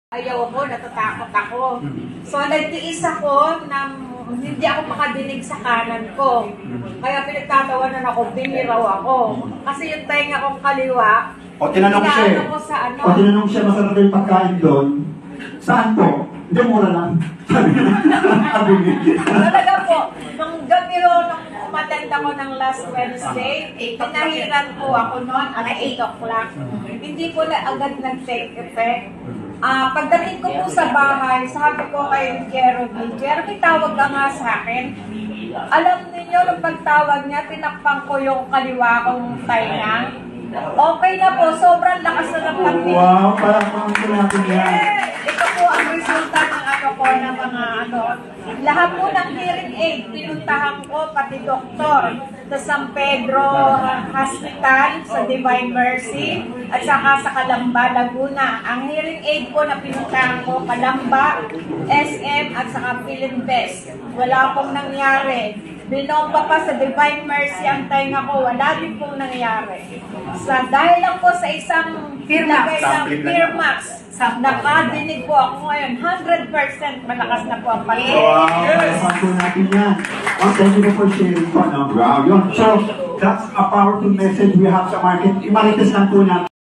Ayaw ko, natatakot ako. So, nagtiis ako na hindi ako makadinig sa kanan ko. Kaya pinagtatawanan ako, biniraw ako. Kasi yung tenga kong kaliwa, O tinanong siya, ko sa ano. o tinanong siya, masarap yung pagkain doon. Saan po? Hindi, mura lang. Sabi niya. Talaga po, nung gabi nung umatend ako ng last Wednesday, pinahiran po ako noon, 8 o'clock. Hindi po na agad nag-take effect. Pagdating ko po sa bahay, sabi ko kay Jeremy, tawag ka nga sa akin. Alam niyo, nung pagtawag niya, tinakpan ko yung kaliwa kong tainga. Okay na po, sobrang lakas na ng pagtingin. Wow, parang po natin yan. Ito po ang resulta ng ng mga lahat po ng hearing aid, pinuntahan ko, pati doktor, sa San Pedro Hospital, sa Divine Mercy, at saka sa Calamba, Laguna. Ang hearing aid po na pinuntahan ko, Calamba, SM, at saka Philinvest. Wala pong nangyari. Binomba pa sa Divine Mercy ang tainga ko, wala din pong nangyari. Dahil lang po sa isang Firmax, nakadinig po ako ngayon, 100% malakas na po ang pagkain. Wow, po natin yan. Well, thank you for sharing po. No? Wow, yun. So, that's a powerful message we have sa market. Imarites lang po natin.